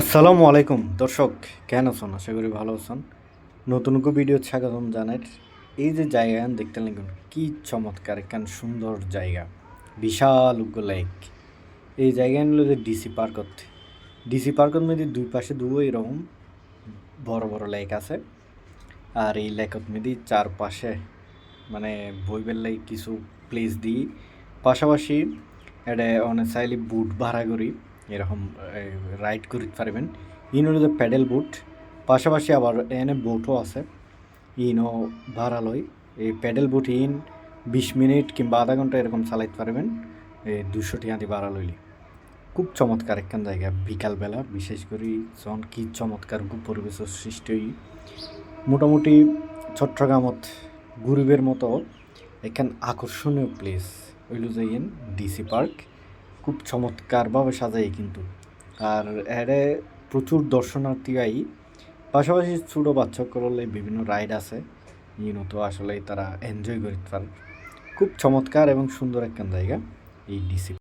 আসসালামু আলাইকুম দর্শক, কেন আছেন? আশা করি ভালো আছেন। নতুন ভিডিও স্বাগতম জানাই। এই যে জায়গা দেখতে লাগবেন, কি চমৎকার একখান সুন্দর জায়গা, বিশাল উগ্র লেক। এই জায়গা হলো যে ডিসি পার্কত মধ্যে দুই পাশে এরকম বড় বড় লেক আছে। আর এই লেকত মধ্যে চারপাশে মানে বইবের লাই কিছু প্লেস দিই, পাশাপাশি এটা অনেক চাইলে বুট ভাড়া করি এরকম রাইড করতে পারবেন। ইন হলো যে প্যাডেল বুট, পাশাপাশি আবার এনে বোটও আছে। ইনও ভাড়া লই। এই প্যাডেল বুট 20 মিনিট কিংবা আধা ঘন্টা এরকম চালাইতে পারবেন, এই 200 টাকা দিয়ে ভাড়া লইলি। খুব চমৎকার একখান জায়গা, বিকালবেলা বিশেষ করে যখন কি চমৎকার পরিবেশের সৃষ্টি হই। মোটামুটি চট্টগ্রামত ঘুরিবের মতো এখান আকর্ষণীয় প্লেস হইল যে ডিসি পার্ক। খুব চমৎকারভাবে সাজাই কিন্তু। আর এরে প্রচুর দর্শনার্থী আই, পাশাপাশি ছোটো বাচ্চা করলে বিভিন্ন রাইড আছে, তো আসলে তারা এনজয় করতে পারে। খুব চমৎকার এবং সুন্দর একখান জায়গা এই ডিসি।